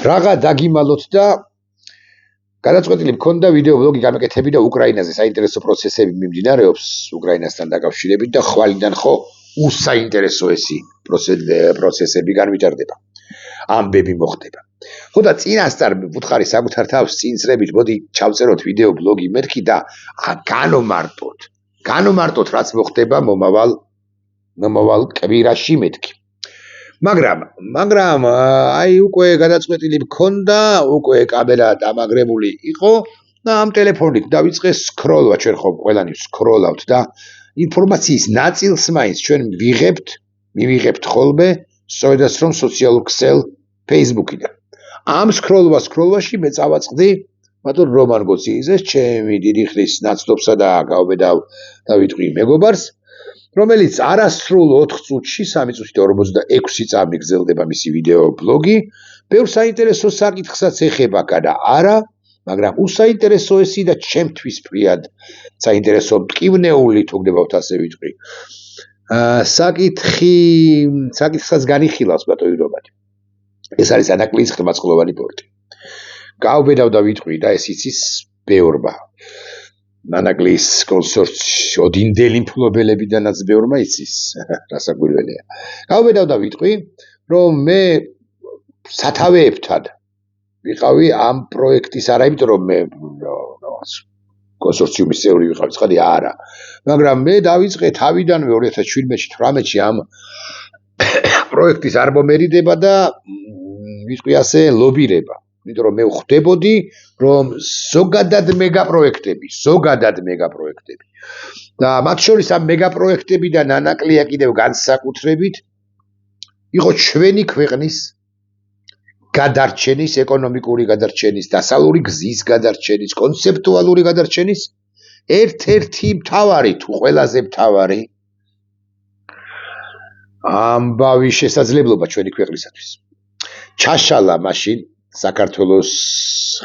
Raga dagimalots da გადაწყვეტილი მქონდა ვიდეო ბლოგი გამეკეთები და უკრაინაზე საინტერესო პროცესები მიმდინარეობს უკრაინასთან დაკავშირებით და ხვალიდან ხო უსაინტერესო ესი პროცესები განვითარდება. ამბები მოხდება. ხო და წინასწარ ვუთხარი საკუთარ თავს წინსრებით მოდი ჩავწეროთ ვიდეო ბლოგი მეთქი და განომარტოთ რაც მოხდება მომავალ კვირაში მეთქი. მაგრამ აი უკვე გადაწყვეტილი მქონდა, უკვე კამერა დამაგრებული იყო და ამ ტელეფონით დავიწყე სკროლვა, ჩვენ ხომ ყველანი სკროლავთ და ინფორმაციის ნაწილს მაინც ჩვენ მივიღებთ ხოლმე, სწორედაც რომ სოციალურ ქსელ Facebook-იდან. ამ სკროლვაში მე წავაწყდი ბატონ რომან გოციძეს, ჩემი დიდი ხნის ნაცნობსა და გავიტყვი მეგობარს, რომელიც არასრულ 4 წუთში 3 წუთი და 46 წამი გრძელდება მისი ვიდეო ბლოგი. ბევრ საინტერესო საკითხსაც ეხება და არა, მაგრამ უსაინტერესო ესი და ჩემთვის ფრიად საინტერესო მტკივნეული თუ გდებავთ ასე ვიტყვი. საკითხსაც განიხილავს ბატონი რომანი. ეს არის ანაკლიის ხმაწყლოვანი პორტი. გავბედავ და ვიტყვი და ეს იცის ბევრმა. ანაკლიის კონსორცი ოდინდელი მფლობელებიდანაც ბევრმა იცის, რასაკვირველია. გავბედავ და ვიტყვი, რომ მე სათავეებთან ვიყავი ამ პროექტის არა იმიტომ რომ მე კონსორციუმის წევრი ვიყავი, ცხადი არა. მაგრამ მე დავიწყე თავიდანვე 2017-18-ში ამ პროექტის არ მომერიდება და ვიტყვი ასე ლობირება. იმიტომ რომ მე ვხვდებოდი რომ ზოგადად მეგაპროექტები და მათ შორის ამ მეგაპროექტებიდან ანაკლია კიდევ განსაკუთრებით იყო ჩვენი ქვეყნის გადარჩენის, ეკონომიკური გადარჩენის, დასავლური გზის გადარჩენის, კონცეპტუალური გადარჩენის ერთ-ერთი მთავარი თუ ყველაზე მთავარი ამბავი შესაძლებლობა ჩვენი ქვეყნისათვის. ჩაშალა მაშინ საქართველოს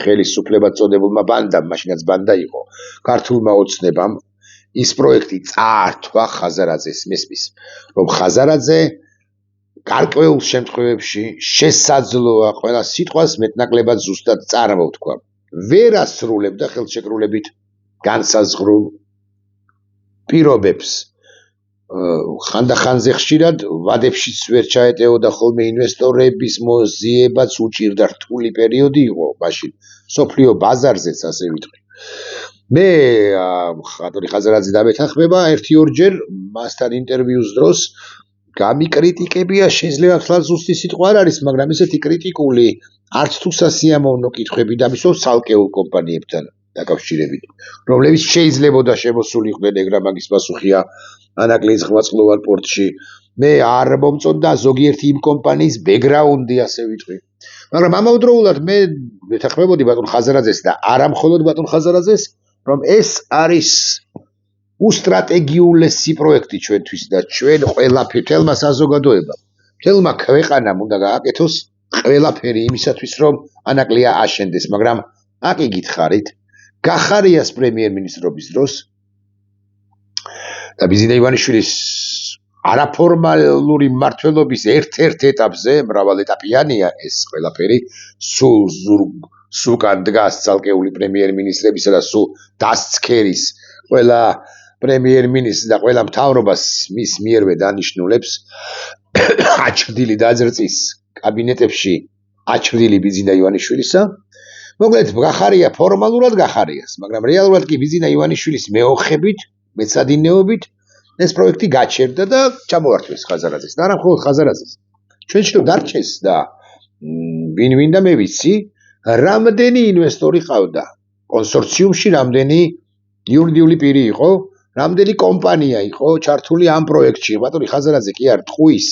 ხელისუფლებად წოდებულმა ბანდამ, მაშინაც ბანდა იყო, ქართულმა ოცნებამ ის პროექტი წაართვა ხაზარაძეს, მესმის, რომ ხაზარაძე გარკვეულ შემთხვევებში შესაძლოა ყველა სიტყვას მეტნაკლებად ზუსტად წარმოვთქვა. ვერ ასრულებდა ხელშეკრულებით განსაზღვრულ პირობებს. ხანდახანზე ხშირად ვადებშიც ვერ ჩაეტეოდა ხოლმე ინვესტორების მოზიებაც უჭირდა რთული პერიოდი იყო მაშინ სოფლიო ბაზარზეც ასე ვიტყვი. მე ბატონი ხაზარაძე დამეთანხმება 1-2 მასთან ინტერვიუს დროს გამიკრიტიკებია, შეიძლება თლად ზუსტი სიტყვა არ არის, მაგრამ ესეთი კრიტიკული არც თუ სასიამოვნო კითხვები დამისვა ცალკეულ კომპანიებთან დაკავშირებით, რომლებიც შეიძლებოდა შემოსულიყვნენ ეგრა მაგის პასუხია ანაკლიის ხმაწყლოვან პორტში. მე არ მომწონდა ზოგიერთი იმ კომპანიის ბექგრაუნდი ასე ვიტყვი. მაგრამ ამავდროულად მე მეთანხმებოდი ბატონ ხაზარაძეს და არა მხოლოდ ბატონ ხაზარაძეს, რომ ეს არის უსტრატეგიულესი პროექტი ჩვენთვის და ჩვენ ყველაფერმა საზოგადოებამ, მთელმა ქვეყანამ უნდა გააკეთოს ყველაფერი იმისათვის, რომ ანაკლია აშენდეს, მაგრამ აკი გითხარით, გახარიას პრემიერ-მინისტრობის დროს და ბიზინა ივანიშვილის არაფორმალური მმართველობის ერთ-ერთ ეტაპზე, მრავალეტაპიანია ეს ყველაფერი, სულკან დგას ცალკეული პრემიერ-მინისტრებისა და სულ დასცქერის ყველა პრემიერ-მინისტრს და ყველა მთავრობას მის მიერვე დანიშნულებს აჩრდილი დაძრწის კაბინეტებში აჩრდილი ბიზინა ივანიშვილისა. მოკლედ გახარია ფორმალურად გახარიას, მაგრამ რეალურად კი ბიზინა ივანიშვილის მეოხებით, მეცადინეობით ეს პროექტი გაჩერდა და ჩამოართვეს ხაზარაძეს. და არა მხოლოდ ხაზარაძეს. ჩვენ შედო დარჩეს და ვინ და მე ვიცი, რამდენი ინვესტორი ყავდა კონსორციუმში, რამდენი იურიდიული პირი იყო, რამდენი კომპანია იყო ჩართული ამ პროექტში. ბატონი ხაზარაძე კი არ ტყუის,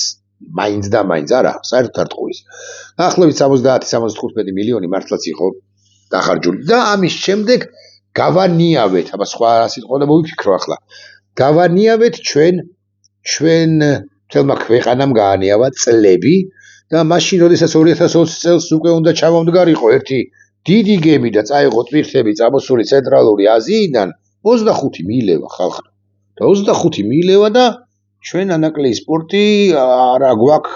მაინც და მაინც არა, საერთოდ არ ტყუის. დაახლოებით 70-75 მილიონი მართლაც იყო დახარჯული და ამის შემდეგ გავანიავეთ, აბა სხვა სიტყვა და მოვიფიქრო ახლა. გავანიავეთ ჩვენ მთელმა ქვეყანამ გაანიავა წლები და მაშინ როდესაც 2020 წელს უკვე უნდა ჩამომდგარიყო ერთი დიდი გემი და წაიღო ტვირთები წამოსული ცენტრალური აზიიდან 25 მიილევა ხალხი. და 25 მიილევა და ჩვენ ანაკლიის პორტი არა გვაქვს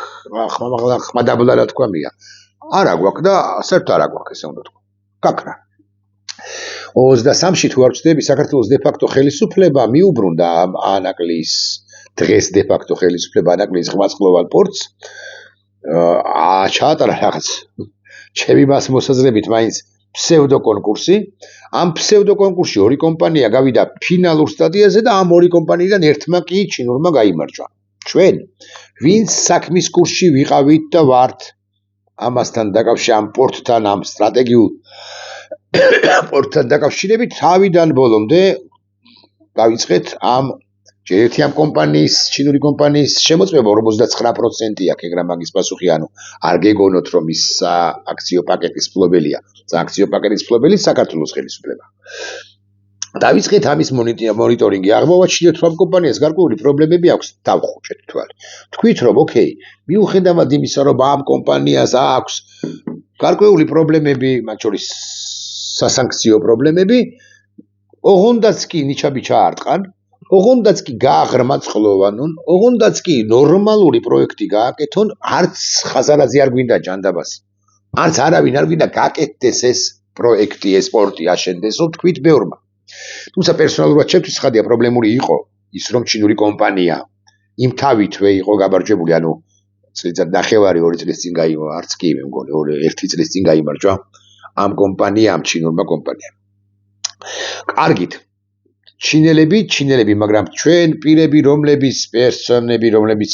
ხმადაბლა რა თქვა მია. არა გვაქვს და საერთოდ არა გვაქვს ესე უნდა თქვა. გაქრა. 23-ში თუ არ ვწდები საქართველოს დე-ფაქტო ხელისუფლება მიუბრუნდა ანაკლის დღეს დე-ფაქტო ხელისუფლება ანაკლის ღმერთყლოვან პორტს ჩაატარა რაღაც ჩემი მას მოსაზრებით მაინც ფსევდო კონკურსი. ამ ფსევდო კონკურსში ორი კომპანია გავიდა ფინალურ სტადიაზე და ამ ორი კომპანიიდან ერთმა კი ჩინურმა გაიმარჯვა. ჩვენ ვინც საქმის კურსში ვიყავით და ვართ ამასთან დაკავშირებით ამ პორტთან ამ სტრატეგიულ პორტთან დაკავშირებით თავიდან ბოლომდე დავიწყეთ ამ ჯერეთი ამ კომპანიის ჩინური კომპანიის შემოწმება 59% აქ ეგრა მაგის პასუხი ანუ არ გეგონოთ რომ ის აქციო პაკეტის ფლობელია აქციო პაკეტის ფლობელი საქართველოს ხელისუფლება დავიწყეთ ამის მონიტორინგი აღმოვაჩინეთ რომ კომპანიას გარკვეული პრობლემები აქვს დავხუჭეთ თვალი თქვით რომ ოკეი მიუხედავად იმისა რომ ამ კომპანიას აქვს გარკვეული პრობლემები მათ შორის სასანქციო პრობლემები ოღონდაც კი ნიჩაბიჩა არტყან ოღონდაც კი გააღრმაწყლოვანონ ოღონდაც კი ნორმალური პროექტი გააკეთონ არც ხაზარაძე არ გვინდა ჯანდაბასი არც არავინ არ გვინდა გააკეთდეს ეს პროექტი ეს პორტი აშენდესო თქვით ბევრმა თუმცა პერსონალურად ჩემთვის ხადია პრობლემური იყო ის რომ ჩინური კომპანია იმ თავითვე იყო გაბარჯვებული ანუ წელიწად ნახევარი 2 წლის წინ გაიმარჯვა არც კი მე მგონი 1 წლის წინ გაიმარჯვა ამ კომპანიამ ჩინურმა კომპანიამ კარგით ჩინელები მაგრამ ჩვენ პირები რომლებიც პერსონები რომლებიც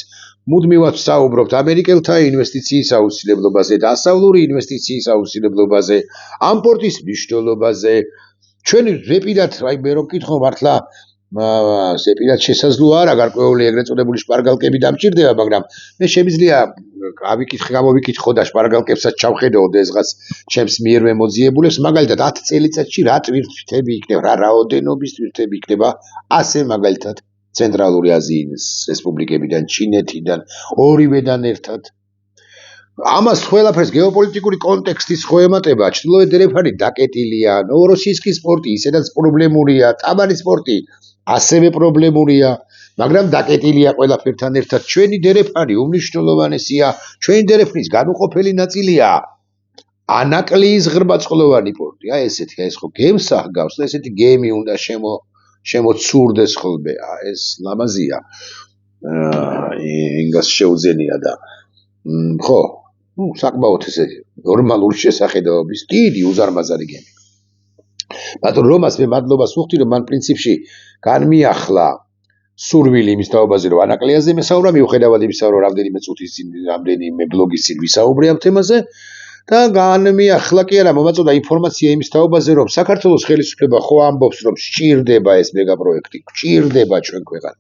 მუდმივად საუბრობთ ამერიკელთა ინვესტიციის აუცილებლობაზე და ასავლური ინვესტიციის აუცილებლობაზე ამ პორტის მნიშვნელობაზე ჩვენ ზეპირად აი მე რომ კითხო მართლა ზეპირად შესაძლოა არა გარკვეული ეგრეთ წოდებული შპარგალკები დამჭირდება მაგრამ მე შემიძლია გამოვიკითხო და შპარგალკებსაც ჩავხედო დღესღაც ჩემს მიერვე მოძიებულებს მაგალითად 10 წელიწადში რა ტვირთები იქნება რა რაოდენობის ტვირთები იქნება ასე მაგალითად ცენტრალური აზიის რესპუბლიკებიდან ჩინეთიდან ორივედან ერთად ამას ყველაფერს გეოპოლიტიკური კონტექსტის ხოემატება ჩრდილოეთ დერეფანი დაკეტილია ნოვოროსიისკის პორტი ისედაც პრობლემურია ტაბანის პორტი ასევე პრობლემურია მაგრამ დაკეტილია ყველაფერთან ერთად ჩვენი დერეფანი უმნიშვნელოვანესია ჩვენი დერეფნის განუყოფელი ნაწილია ანაკლის ღრმაწყლოვანი პორტი აი ესეთი ეს ხო გემს აღგავს და ესეთი გემი უნდა შემოცურდეს ხოლმე ეს ლამაზია ინგას შეუძენია და ხო საკმაოდ ესე ნორმალური შესახედაობის დიდი უზარმაზარი გემი ბატონ რომას მე მადლობას ვუხდი რომ მან პრინციპში განმიახლა სურვილი იმის თაობაზე რომ ანაკლიაზე მესაუბრა მიუხედავად იმისა რომ რამდენიმე წუთის წინ რამდენიმე ბლოგის წინ ვისაუბრე ამ თემაზე და განმიახლა კი არა მომაწოდა ინფორმაცია იმის თაობაზე რომ საქართველოს ხელისუფლება ხო ამბობს რომ სჭირდება ეს მეგაპროექტი სჭირდება ჩვენ ქვეყანა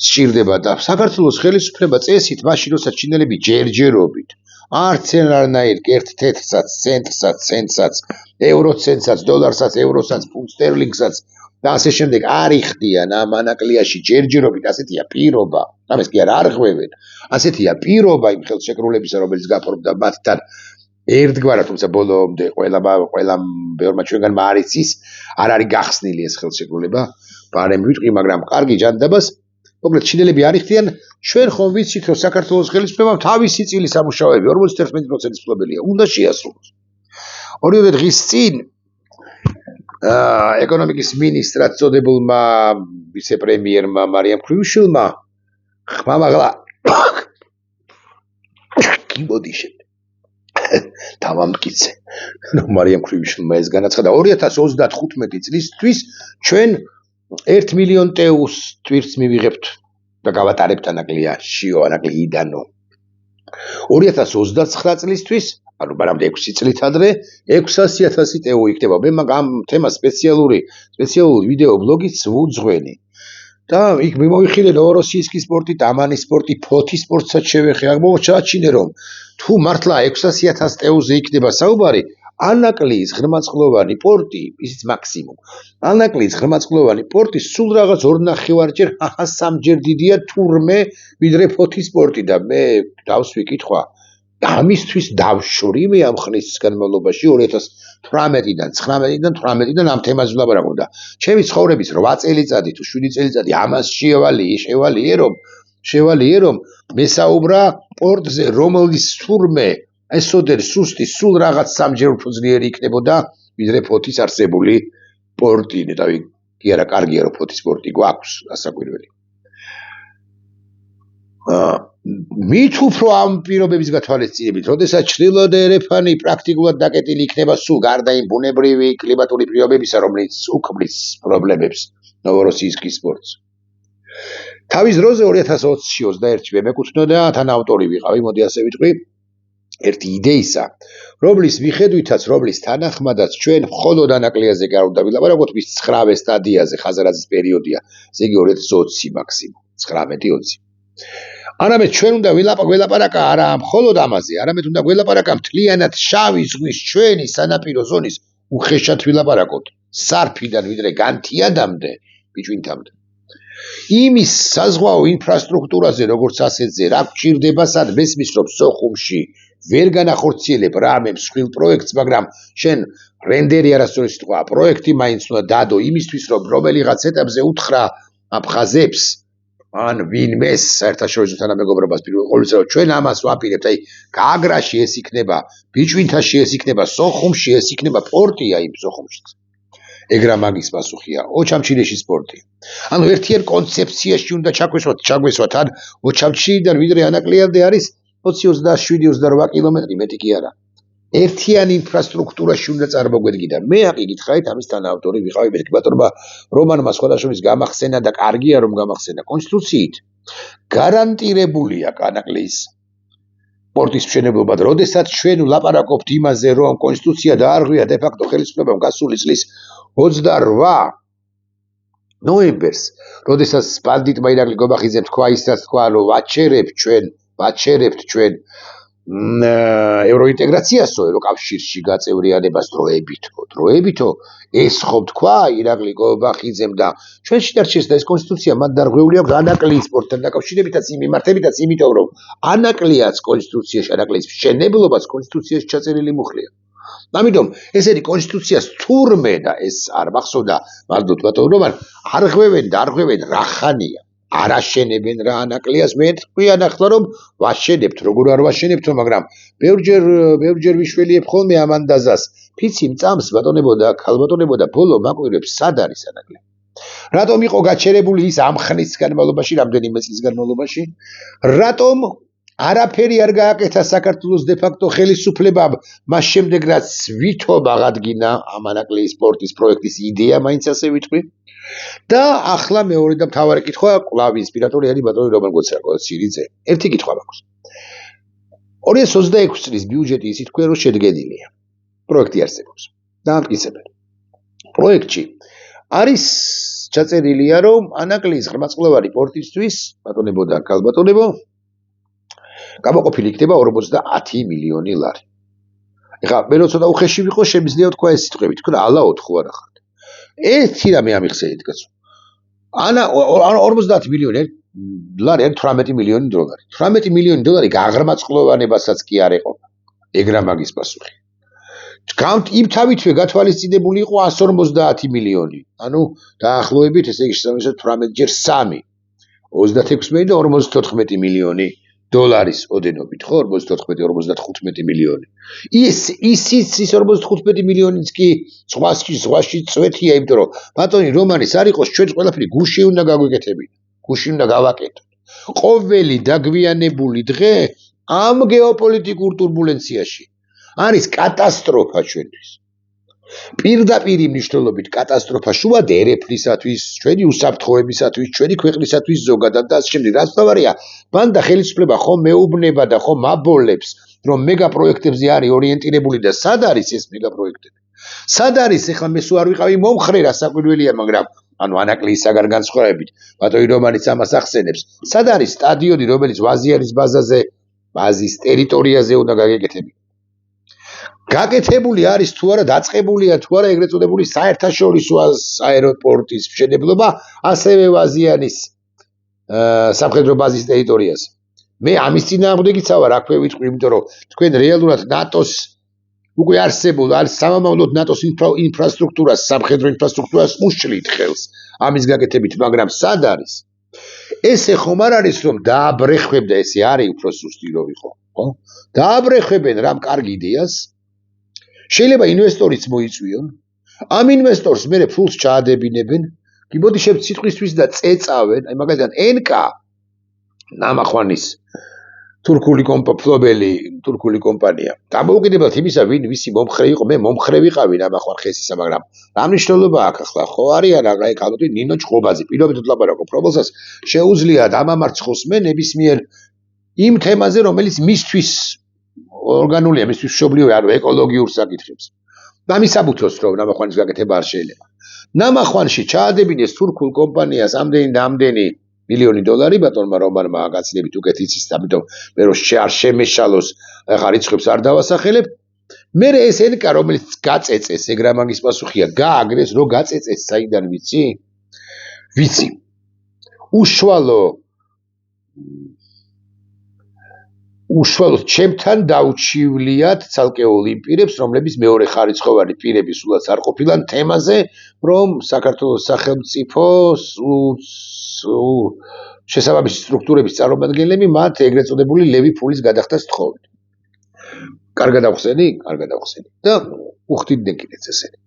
სჭირდება და საქართველოს ხელისუფლება წესით მაშინ როცა ჩინელები ჯერჯერობით არც არანაირ ერთ თეთრსაც ცენტსაც ევროცენტსაც დოლარსაც ევროსაც ფუნტ სტერლინგსაც და ასე შემდეგ არ იხდიან ამ ანაკლიაში ჯერჯერობით ასეთია პირობა ამას კი არ არღვევენ ასეთია პირობა იმ ხელშეკრულებისა რომელიც გაფორმდა მათთან ერთგვარად თუმცა ბოლომდე ყველა ბევრმა ჩვენგანმა არ იცის არ არის გახსნილი ეს ხელშეკრულება ბარემ ვიტყვი მაგრამ კარგი ჯანდაბას მოკლედ ჩინელები არ იხდიან ჩვენ ხომ ვიცით რომ საქართველოს ხელისუფლებამ თავისი წილი სამუშაოები 51% ფლობელია უნდა შეასრულოს ორივე დღის წინ ეკონომიკის მინისტრად წოდებულმა ვიცე-პრემიერმა მარიამ ქრიუშილმა ხმამაღლა კიბოდიშე დავამტკიცე რომ მარიამ ქრიუშილმა ეს განაცხადა 2035 წლისთვის ჩვენ 1 მილიონ ტეუს ტვირთს მივიღებთ და გავატარებთ ანაკლიაში ანაკლიიდანო 2029 წლისთვის ანუ ბარამდე 6 წლით ადრე 600,000 ტეუ იქნება მე ამ თემას სპეციალური ვიდეო ბლოგიც ვუძღვენი და იქ მიმოიხილე ნოვოროსიისკის პორტი დამანის პორტი ფოთის პორტსაც შევეხე აღმოჩაჩინე რომ თუ მართლა 600,000 ტეუზე იქნება საუბარი ანაკლის ღრმაწყლოვანი პორტი ისიც მაქსიმუმ ანაკლის ღრმაწყლოვანი პორტი სულ რაღაც 2.5-ჯერ 3-ჯერ დიდია თურმე ვიდრე ფოთის პორტი და მე დავსვი კითხვა ამისთვის დავშური მე ამ ხნის განმავლობაში 2018-დან 19-დან ამ თემაზე ვლაპარაკობდა ჩემი ცხოვრების 8 წელიწადი თუ 7 წელიწადი ამას შევალიე რომ მესაუბრა პორტზე რომლის თურმე ესოდერ სუსტი სულ რაღაც სამჯერ უფრო ძლიერი იქნებოდა ვიდრე ფოთის არსებული პორტი, თავი კი არა კარგია რომ ფოთის პორტი გვაქვს ასაკვირველი. მით უფრო ამ პირობების გათვალისწინებით, როდესაც ჩრდილოეთ ერეფანი პრაქტიკულად დაკეტილი იქნება სულ გარდა იმ ბუნებრივი კლიმატური პირობებისა, რომელიც უქმნის პრობლემებს ნოვოროსიისკის პორტს. თავის დროზე 2020-21-ში მეკუთვნოდა თან ავტორი ვიყავი, მოდი ასე ვიტყვი, ერთი იდეისა, რომლის მიხედვითაც, რომლის თანახმადაც ჩვენ მხოლოდ ანაკლიაზე კი არ უნდა ვილაპარაკოთ, მის 9-ვე სტადიაზე, ხაზარაძის პერიოდია, ესე იგი 2020 მაქსიმუმ, 19-20. არამედ ჩვენ უნდა ვილაპარაკა არა მხოლოდ ამაზე, არამედ უნდა ვილაპარაკა მთლიანად შავი ზღვის ჩვენი სანაპირო ზონის უხეშად ვილაპარაკოთ, სარფიდან ვიდრე განთიადამდე, ბიჭვინთამდე. იმის საზღვაო ინფრასტრუქტურაზე, როგორც ასეთზე, რა გჭირდება სად მესმის რომ სოხუმში ვერ განახორციელებ რამე მსხვილ პროექტს, მაგრამ შენ რენდერი არასწორი სიტყვა, პროექტი მაინც უნდა დადო იმისთვის, რომ რომელიღაც ეტაპზე უთხრა აფხაზებს ან ვინმეს საერთაშორისო თანამეგობრობას პირველ ყოვლისა, რომ ჩვენ ამას ვაპირებთ, აი გაგრაში ეს იქნება, ბიჭვინთაში ეს იქნება, სოხუმში ეს იქნება, პორტია იმ სოხუმშიც. ეგრა მაგის პასუხია, ოჩამჩირეში სპორტი. ანუ ერთიან კონცეფციაში უნდა ჩაგვესვათ, ან ოჩამჩირიდან ვიდრე ანაკლიამდე არის 20-27-28 კილომეტრი, მეტი კი არა. ერთიან ინფრასტრუქტურაში უნდა წარმოგვედგინა. მე აკითხავთ ამის თანაავტორი ვიყავი, მეთქი ბატონობა რომანმა სხვადასხვის გამახსენა და კარგია რომ გამახსენა კონსტიტუციით. გარანტირებულია კანაკლის პორტის მშენებლობა, როდესაც ჩვენ ვლაპარაკობთ იმაზე, რომ კონსტიტუცია დაარღვია დე-ფაქტო ხელისუფლებამ გასული წლის 28 ნოემბერს, როდესაც სპანდიტმა ირაკლი გობახიძემ თქვა ისაც თქვა, რომ ვაჩერებთ ჩვენ ევროინტეგრაციასო, ევროკავშირში გაწევრიანებას დროებითო, ეს ხომ თქვა ირაკლი გობახიძემ და ჩვენში დარჩეს და ეს კონსტიტუცია მათ დარღვეული აქვს ანაკლის სპორტთან დაკავშირებითაც იმ მიმართებითაც, იმიტომ რომ ანაკლიაც კონსტიტუციაში, ანაკლის მშენებლობაც კონსტიტუციაში ჩაწერილი მუხლია. ამიტომ ესეთი კონსტიტუციას თურმე და ეს არ მახსოვდა მადლობთ ბატონო რომან არღვევენ რა ხანია. არ აშენებენ რა ანაკლიას, მე თქვია ნახლა რომ ვაშენებთ, როგორ არ ვაშენებთო, მაგრამ ბევრჯერ ვიშველიებ ხოლმე ამანდაზას. ფიცი მწამს ბატონებო და ქალბატონებო და ბოლო მაკვირვებს სად არის ანაკლი? რატომ იყო გაჩერებული ის ამ ხნის განმავლობაში, რამდენიმე წლის განმავლობაში? რატომ არაფერი არ გააკეთა საქართველოს დე-ფაქტო ხელისუფლებამ, მას შემდეგ რაც ვითომ აღადგინა ამ ანაკლის სპორტის პროექტის იდეა, მაინც ასე ვიტყვი? და ახლა მეორე და მთავარი კითხვა, კვლავ ინსპირატორი არის ბატონი რომან გოცირიძე. ერთი კითხვა მაქვს. 2026 წლის ბიუჯეტი ისიც თქვენ რომ შედგენილია. პროექტი არსებობს. დაამტკიცებენ. პროექტში არის ჩაწერილია რომ ანაკლის ღრმაწყლოვანი პორტისთვის, ბატონებო და ქალბატონებო, გამოყოფილი იქნება 50 მილიონი ლარი. ეხლა მე რო ცოტა უხეში ვიყო, შემიძლია თქვა ეს სიტყვები, თქვენ ალაოთ ხო არა ხართ? ერთი რამე ამიხსენეთ კაცო. 50 მილიონი ლარი არის 18 მილიონი დოლარი. 18 მილიონი დოლარი გაღრმაწყლოვანებასაც კი არ ეყოფა. ეგრა მაგის პასუხი. იმ თავითვე გათვალისწინებული იყო 150 მილიონი. ანუ დაახლოებით ესე იგი შესაბამისად 18 ჯერ 3. 26 მილიონი და 54 მილიონი დოლარის ოდენობით, ხო? 44-55 მილიონი. ის 45 მილიონიც კი ზღვაში წვეთია, იმიტომ რომ ბატონი რომანის არ იყოს, ჩვენ ყველაფერი გუში უნდა გაგვიკეთებინა. გუში უნდა გავაკეთოთ. ყოველი დაგვიანებული დღე ამ გეოპოლიტიკურ турბულენციაში არის კატასტროფა ჩვენთვის. პირდაპირი მნიშვნელობით კატასტროფა შუად ერეფლისათვის, ჩვენი უსაფრთხოებისათვის, ჩვენი ქვეყნისათვის ზოგადად და ასე შემდეგ. რაც თავარია, ბანდა ხელისუფლება ხომ მეუბნება და ხომ აბოლებს, რომ მეგაპროექტებზე არის ორიენტირებული და სად არის ეს მეგაპროექტები? სად არის ეხლა მე სულ არ ვიყავი მომხრე რა საკვირველია, მაგრამ ანუ ანაკლისაგან განსხვავებით, ბატონი რომანიც ამას ახსენებს. სად არის სტადიონი, რომელიც ვაზიანის ბაზის ტერიტორიაზე უნდა გაგეკეთებინა? გაკეთებული არის თუ არა, დაწყებულია თუ არა ეგრეთ წოდებული საერთაშორისო აეროპორტის მშენებლობა, ასევე ვაზიანის სამხედრო ბაზის ტერიტორიაზე. მე ამის წინააღმდეგიცა ვარ, აქვე ვიტყვი, იმიტომ რომ თქვენ რეალურად ნატოს უკვე არსებულ სამომავლოდ ნატოს ინფრასტრუქტურას, სამხედრო ინფრასტრუქტურას უშლით ხელს ამის გაკეთებით, მაგრამ სად არის? ესე ხომ არ არის რომ დააბრეხვებდა, ესე არის უფრო სუსტი რო ვიყო. ხო? დააბრეხებენ რამ კარგ იდეას. შეიძლება ინვესტორიც მოიწვიონ. ამ ინვესტორს მერე ფულს ჩაადებინებენ. კი მოდი სიტყვისთვის და წეწავენ, აი მაგალითად NK ნამახვანის თურქული კომპანია. დამოუკიდებლად იმისა, ვისი მომხრე იყო, მე მომხრე ვიყავი ნამახვან ხესისა, მაგრამ რა მნიშვნელობა აქვს ახლა? ხო არიან აი ქალბატონი ნინო ჭყობაძე, პირობითად ვლაპარაკობ, რომელსაც შეუძლია დამამარცხოს მე ნებისმიერ იმ თემაზე, რომელიც მისთვის ორგანულია, მისთვის მშობლიური, ანუ ეკოლოგიურ საკითხებს. დამისაბუთოს რომ ნამახვანის გაკეთება არ შეიძლება. ნამახვანში ჩაადებინეს თურქულ კომპანიას ამდენი მილიონი დოლარი ბატონმა რომანმა გაცილებით უკეთ იცის, ამიტომ მე რომ არ შემეშალოს, ახლა რიცხვებს არ დავასახელებ. მე ეს NK რომელიც გაწეწეს, ეგ რა მაგის პასუხია, გააგრეს, რომ გაწეწეს საიდან ვიცი? უშუალოდ ჩემთან დაუჩივლიათ ცალკეულ იმ პირებს, რომლების მეორე ხარისხოვანი პირები სულაც არ ყოფილან თემაზე, რომ საქართველოს სახელმწიფოს შესაბამისი სტრუქტურების წარმომადგენლები მათ ეგრეთ წოდებული ლევი ფულის გადახდას თხოვენ. კარგად ახსენი? და უხდიდნენ კიდეც ესენი.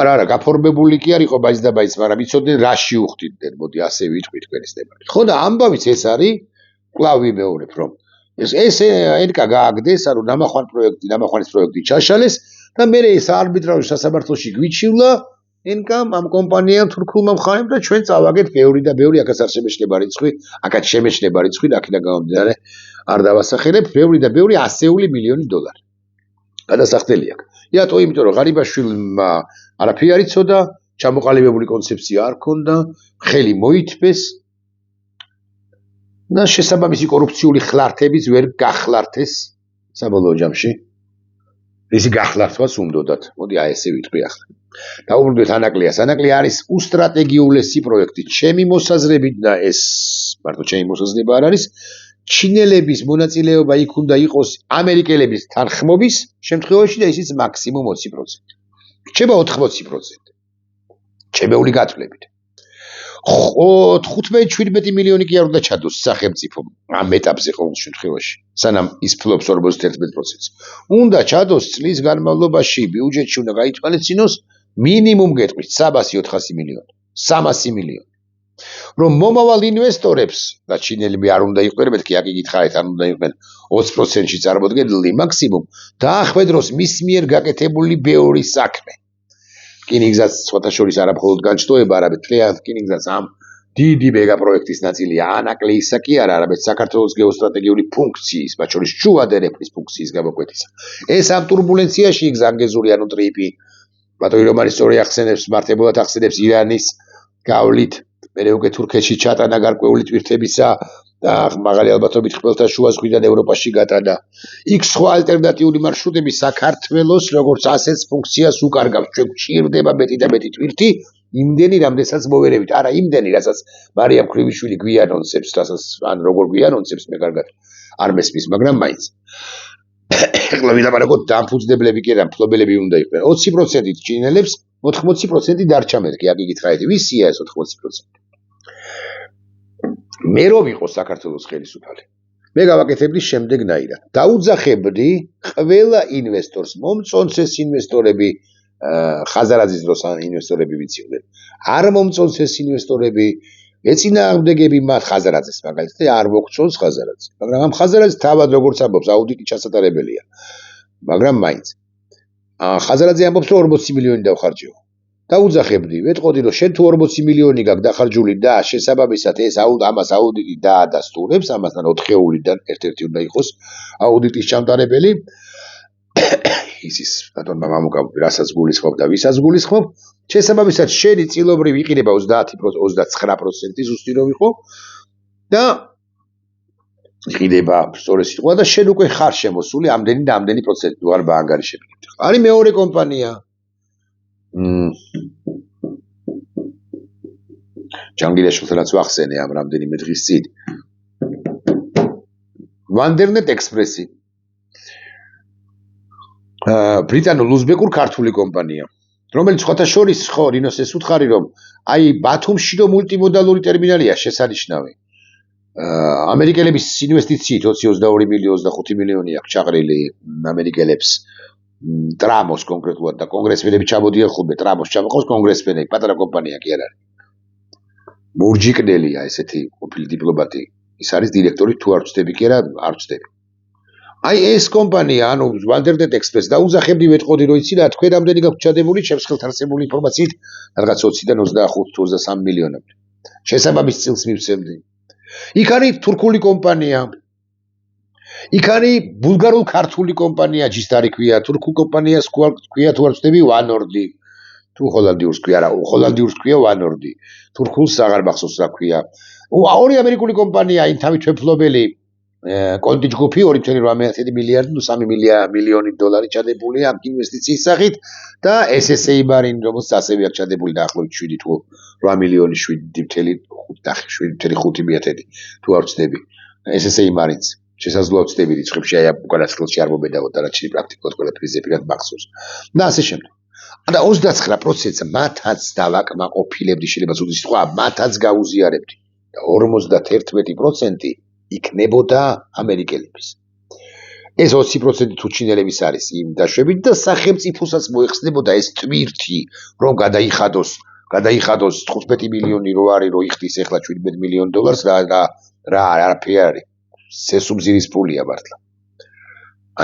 არა, გაფორმებული კი არ იყო ბაის და ბაის, მაგრამ იცოდნენ რაში უხდიდნენ. მოდი ასე ვიტყვი თქვენის ნებართი. ხო და ამბავიც ეს არის, კვლავ ვიმეორებ, რომ ეს NK გააგდეს, ანუ ნამახვანის პროექტი ჩაშალეს და მე ეს არბიტრაჟის სასამართლოში გვიჩივლა NK-მ ამ კომპანიამ თურქულმა მხარემ და ჩვენ წავაგეთ ბევრი აქაც არ შემეშლება რიცხვი, აქაც შემეშლება რიცხვი, აქედან გამომდინარე არ დავასახელებ, ბევრი ასეული მილიონი დოლარი. გადასახდელი აქვს. იატო, იმიტომ რომ ღარიბაშვილმა არაფერი არ იცოდა, ჩამოყალიბებული კონცეფცია არ ჰქონდა, ხელი მოითბეს და შესაბამისი კორუფციული ხლართებიც ვერ გახლართეს საბოლოო ჯამში. ისი გახლართვაც უნდოდათ. მოდი აი ესე ვიტყვი ახლა. დაუბრუნდეთ ანაკლიას. ანაკლი არის უსტრატეგიულესი პროექტი. ჩემი მოსაზრებით და ეს მარტო ჩემი მოსაზრება არ არის. ჩინელების მონაწილეობა იქ უნდა იყოს ამერიკელების თანხმობის შემთხვევაში და ისიც მაქსიმუმ 20%. რჩება 80%. ჩემეული გათვლებით. 15-17 მილიონი კი არ უნდა ჩადოს სახელმწიფო ამ ეტაპზე ყოველ შემთხვევაში, სანამ ის ფლობს 41%-ს. უნდა ჩადოს წლის განმავლობაში ბიუჯეტში უნდა გაითვალისწინოს მინიმუმ გეტყვით 300-400 მილიონი, 300 მილიონი. რომ მომავალ ინვესტორებს და ჩინელები არ უნდა იყვნენ, მეთქი აქ იგითხარით, არ უნდა იყვნენ 20%-ში წარმოდგენილი მაქსიმუმ, დაახვედროს მის მიერ გაკეთებული ბევრი საქმე. რკინიგზაც სხვათა შორის არა მხოლოდ განშტოება, არამედ მთლიანად რკინიგზაც ამ დიდი მეგაპროექტის ნაწილია. ანაკლი ისა კი არა, არამედ საქართველოს გეოსტრატეგიული ფუნქციის, მათ შორის შუადერეფრის ფუნქციის გამოკვეთისა. ეს ამ ტურბულენციაში ზანგეზური ანუ ტრიპი, ბატონი რომანი სწორი ახსენებს, მართებულად ახსენებს ირანის გავლით, მერე უკვე თურქეთში ჩატანა გარკვეული ტვირთებისა და მაღალი ალბათობით ხმელთაშუა ზღვიდან ევროპაში გატანა. იქ სხვა ალტერნატიული მარშრუტები საქართველოს როგორც ასეც ფუნქციას უკარგავს. ჩვენ გვჭირდება მეტი და მეტი ტვირთი, იმდენი რამდენსაც მოვერევით. არა იმდენი, რასაც მარიამ ქრივიშვილი გვიანონსებს, რასაც ან როგორ გვიანონსებს, მე კარგად არ მესმის, მაგრამ მაინც. ეხლა ვილაპარაკოთ დამფუძნებლები კი არა, მფლობელები უნდა იყვნენ. 20%-ით ჩინელებს, 80% დარჩა მეთქი, აქ იგითხარით, ვისია ეს 80%? მე რომ ვიყო საქართველოს ხელისუფალი, მე გავაკეთებდი შემდეგნაირად. დაუძახებდი ყველა ინვესტორს, მომწონს ეს ინვესტორები, ხაზარაძის დროს ინვესტორები ვიციდნენ. არ მომწონს ეს ინვესტორები, ეწინააღმდეგები მათ ხაზარაძეს, მაგალითად, არ მოგწონს ხაზარაძე. მაგრამ ამ ხაზარაძეს თავად როგორც ამბობს, აუდიტი ჩასატარებელია. მაგრამ მაინც. ხაზარაძე ამბობს, რომ 40 მილიონი დავხარჯეო. დაუძახებდი, ვეტყოდი, რომ შენ თუ 40 მილიონი გაქვს დახარჯული და შესაბამისად ეს ამას აუდიტი დაადასტურებს, ამასთან 4-ეულიდან ერთ-ერთი უნდა იყოს აუდიტის ჩამტარებელი. ისის ბატონმა მამუკავი, რასაც გულისხმობ და ვისაც გულისხმობ, შესაბამისად შენი წილობრივ იყინება 30-29% ზუსტი რომ იყო და იყიდება სწორი სიტყვა და შენ უკვე ხარ შემოსული ამდენი და ამდენი პროცენტი თუ არ ბაანგარიშები. არის მეორე კომპანია. ჯანგილაშვილთანაც ვახსენე ამ რამდენიმე დღის წინ. ვანდერნეტ ექსპრესი. ბრიტანულ-უზბეკურ ქართული კომპანია, რომელიც სხვათა შორის ხო, რინოს ეს უთხარი, რომ აი ბათუმში რომ მულტიმოდალური ტერმინალია შესანიშნავი. ამერიკელების ინვესტიციით 22 მილიონი 25 მილიონი აქვს ჩაყრილი ამერიკელებს ტრამოს კონკრეტულად და კონგრესმენები ჩამოდიან ხოლმე ტრამოს ჩამოყავს კონგრესმენები პატარა კომპანია კი არ არის მურჯიკნელია ესეთი ყოფილი დიპლომატი ის არის დირექტორი თუ არ ვწდები კი არა არ ვწდები აი ეს კომპანია ანუ ვანდერდეთ ექსპრეს დაუძახებდი ვეთყოდი რომ იცი რა თქვენ რამდენი გაქვთ ჩადებული ჩემს ხელთ არსებული ინფორმაციით რაღაც 20-დან 25-23 მილიონამდე შესაბამის წილს მივცემდი იქ არის თურქული კომპანია იქ არის ბულგარულ-ქართული კომპანია ჯისტარი ქვია თურქულ კომპანიას ქვია თუ არ ვწდები ვანორდი თუ ჰოლანდიურს ქვია რა ჰოლანდიურს ქვია ვანორდი თურქულს აღარ მახსოვს რა ქვია ორი ამერიკული კომპანია იმ თავი თვეფლობელი კონდი ჯგუფი 2.8 მილიარდი 3 მილიონი დოლარი ჩადებულია ამ ინვესტიციის სახით და SSA მარინ რომელსაც ასევე აქვს ჩადებული დაახლოებით 7 თუ 8 მილიონი 7.5 მილიარდი თუ არ ვწდები SSA მარინს შესაძლოა ვწდები რიცხვებში აი უკანასკნელში არ მომედავოთ და რაც პრაქტიკულად ყველაფერი ზეპირად მახსოვს და ასე შემდეგ და 29%-ს მათაც დავაკმაყოფილებდი შეიძლება ზუსტი სიტყვა მათაც გაუზიარებდი და 51% იქნებოდა ამერიკელების ეს 20% თუ ჩინელების არის იმ დაშვებით და სახელმწიფოსაც მოეხსნებოდა ეს ტვირთი რომ გადაიხადოს 15 მილიონი რო არის რო იხდის ახლა 17 მილიონ დოლარს რა არაფერი არის სესუბზირის პულია მართლა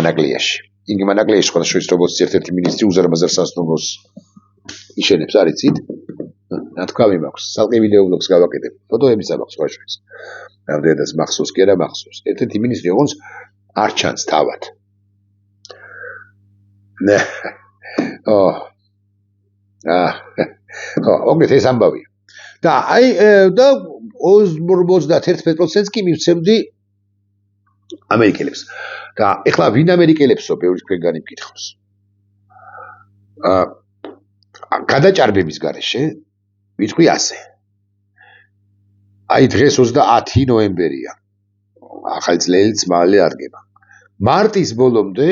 ანაგლიაში იმ ანაგლიაში სხვა შეიძლება როგორც ერთ-ერთი მინისტრი უზარმაზარ სასტუმროს იშენებს არ იცით რა თქვა მაქვს სალყე ვიდეო ბლოგს გავაკეთებ ფოტოებიც აქვს სხვა შეიძლება რამდენადაც მახსოვს კი არა მახსოვს ერთ-ერთი მინისტრი ოღონდ არ ჩანს თავად ოღონდ ეს ამბავია და აი და 51%-ს კი მივცემდი ამერიკელებს და ეხლა ვინ ამერიკელებსო ბევრი თქვენგანი მკითხავს გადაჭარბების გარეშე ვიტყვი ასე აი დღეს 30 ნოემბერია ახალი წლიც მალე არგება მარტის ბოლომდე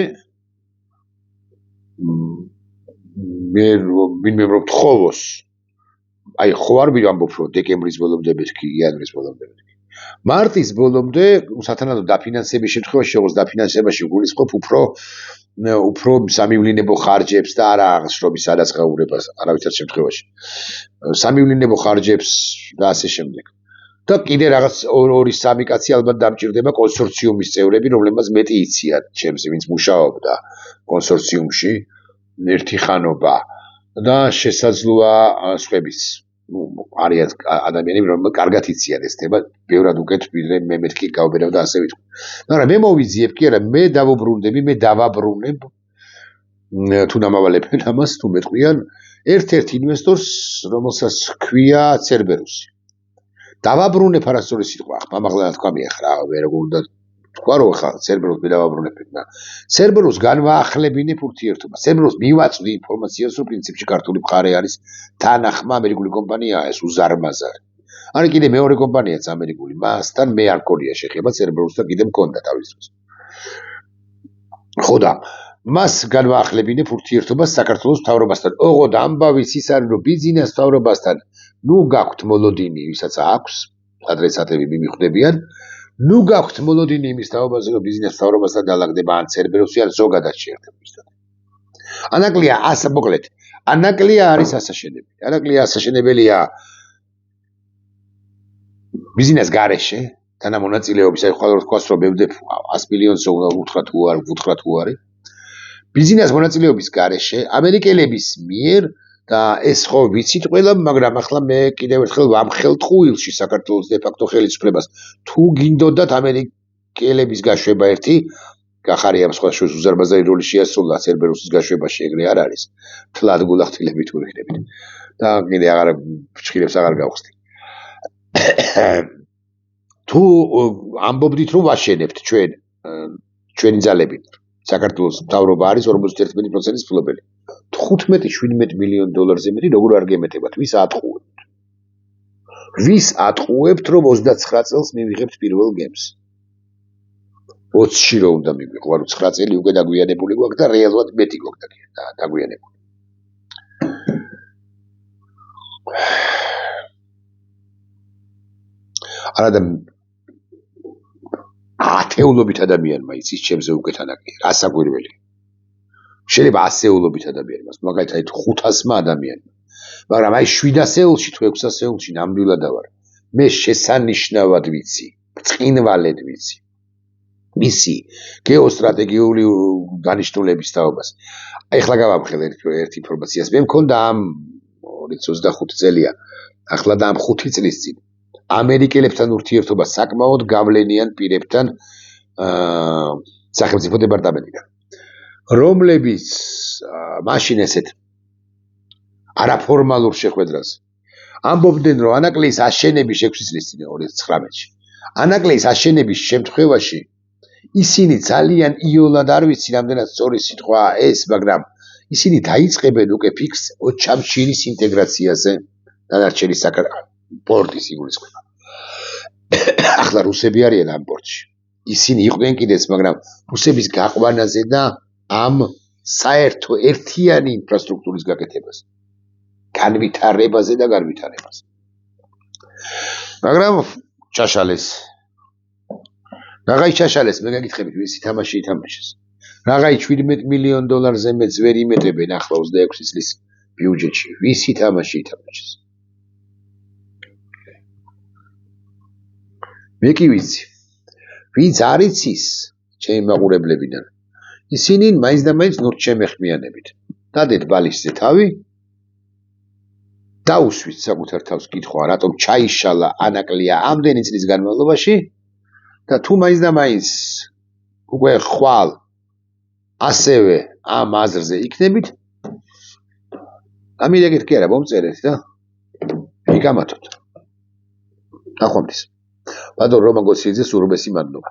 მე ვიმებრობთ ხოვოს აი ხო არ ვამბობ რომ დეკემბრის ბოლომდე მეთქი იანვრის ბოლომდე მეთქი მარტის ბოლომდე სათანადო დაფინანსების შემთხვევაში როგორც დაფინანსებაში გულისხმობ უფრო სამივლინებო ხარჯებს და არა აღსრობის სადაწყაურებას არავითარ შემთხვევაში სამივლინებო ხარჯებს და ასე შემდეგ და კიდე რაღაც 2-3 კაცი ალბათ დამჭირდება კონსორციუმის წევრები რომლებმაც მეტი იციან ჩემს ვინც მუშაობდა კონსორციუმში ერთი ხანობა და შესაძლოა სხვების არიან ადამიანები რომელმაც კარგად იციან ეს თემა ბევრად უკეთ ვიდრე მე მეთქი გავბერავ და ასე ვიტყვი მაგრამ მე მოვიძიებ კი არა მე დავუბრუნდები მე დავაბრუნებ თუ დამავალებენ ამას თუ მეტყვიან ერთ-ერთ ინვესტორს რომელსაც ქვია ცერბერუსი დავაბრუნებ არასწორი სიტყვა ხა მამაღლად თქვა მე ხა ვერ უნდა თქვა რომ ხა ცერბერუსს მე დავაბრუნებ და ცერბერუსს განვაახლებინებ ურთიერთობას ცერბერუსს მივაწვდი ინფორმაციას რომ პრინციპში ქართული მხარე არის თანახმა ამერიკული კომპანიაა ეს უზარმაზარი არის კიდე მეორე კომპანიაც ამერიკული მასთან მე არ მქონია შეხება ცერბერუსთან კიდე მქონდა თავის დროს ხო და მას განვაახლებინებ ურთიერთობას საქართველოს მთავრობასთან ოღონდ ამბავის ის არის რომ ბიზნეს მთავრობასთან ნუ გაქვთ მოლოდინი ვისაც აქვს ადრესატები მიმიხვდებიან ნუ გაქვთ მოლოდინი იმის თაობაზე რომ ბიზნეს მთავრობასთან დაალაგდება ან ცერბერუსი ან ზოგადად შეერთებისთან ანაკლია ასე მოკლედ ანაკლია არის ასაშენებელი ანაკლია ასაშენებელია ბიზნეს გარეშე თანამონაწილეობის აი ხვალ თქვას რომ მევდებ 100 მილიონს უთხრა თუ არის ბიზნეს მონაწილეობის გარეშე ამერიკელების მიერ და ეს ხო ვიცით ყველა მაგრამ ახლა მე კიდევ ერთხელ ვამხელტყუილში საქართველოს დე-ფაქტო ხელისუფლებას თუ გინდოდათ ამერიკელების გაშვება ერთი გახარია სხვა უზარმაზარი როლი შეასრულა ცერბერუსის გაშვებაში ეგრე არ არის თლად გულახდილებით ვიქნებით და კიდე აღარ ფრჩხილებს აღარ გავხსნი თუ ამბობდით რომ ვაშენებთ ჩვენი ძალები საქართველოს მთავრობა არის 51%-ის ფლობელი 15-17 მილიონ დოლარზე მეტი როგორ არ გემეტებათ ვის ატყუებთ რომ 29 წელს მივიღებთ პირველ გემს 20-ში რო უნდა მიგვიყო ანუ 9 წელი უკვე დაგვიანებული გვაქვს და რეალურად მეტი გვაქვს დაგვიანებული არა და ათეულობით ადამიანმა იცის ჩემზე უკეთ ანაკლიე, რა საკვირველი. შეიძლება ასეულობით ადამიანმა, მაგალითად 500-მა ადამიანმა. მაგრამ აი 700-ეულში თუ 600-ეულში ნამდვილად ვარ. მე შესანიშნავად ვიცი, ბრწყინვალედ ვიცი. მისი გეოსტრატეგიული დანიშნულების თაობას. ეხლა გავამხელ ერთ ინფორმაციას. მე მქონდა ამ 25 წელია, ახლა და ამ 5 წლის წინ ამერიკელებთან ურთიერთობა საკმაოდ გავლენიან პირებთან სახელმწიფო დეპარტამენტიდან, რომლებიც მაშინ ესეთ არაფორმალურ შეხვედრას ამბობდნენ, რომ ანაკლიის აშენების 6 წლის წინ 2019-ში ანაკლიის აშენების შემთხვევაში ისინი ძალიან იოლად არ ვიცი რამდენად სწორი სიტყვაა ეს, მაგრამ ისინი დაიწყებენ უკვე ფიქს ოჩამშირის ინტეგრაციაზე დანარჩენი პორტის იგულისხმება. ახლა რუსები არიან ამ პორტში. ისინი იყვნენ კიდეც, მაგრამ რუსების გაყვანაზე და ამ საერთო ერთიანი ინფრასტრუქტურის გაკეთებას, განვითარებაზე და განვითარებას. მაგრამ ჩაშალეს. რაღაცა ჩაშალეს, მე გაგითხებით, ვისი თამაში ითამაშეს. რაღაცა $17 მილიონ მეც ვერ იმეტებენ ახლა 26 წლის ბიუჯეტში. ვისი თამაში ითამაშეს. მე კი ვიცი. ვინც არ იცის ჩემი მაყურებლებიდან, ისინი მაინც და მაინც ნურჩ შემეხმიანებით. დადეთ ბალიშზე თავი, დაუსვით საკუთარ თავს კითხვა, რატომ ჩაიშალა ანაკლია ამდენი წლის განმავლობაში და თუ მაინც და მაინც უკვე ხვალ ასევე ამ აზრზე იქნებით, ამირეკეთ კი არა, მომწერეთ და იგამათოთ. ნახვამდის. ბატონ რომან გოციძეს ურმესი მადლობა.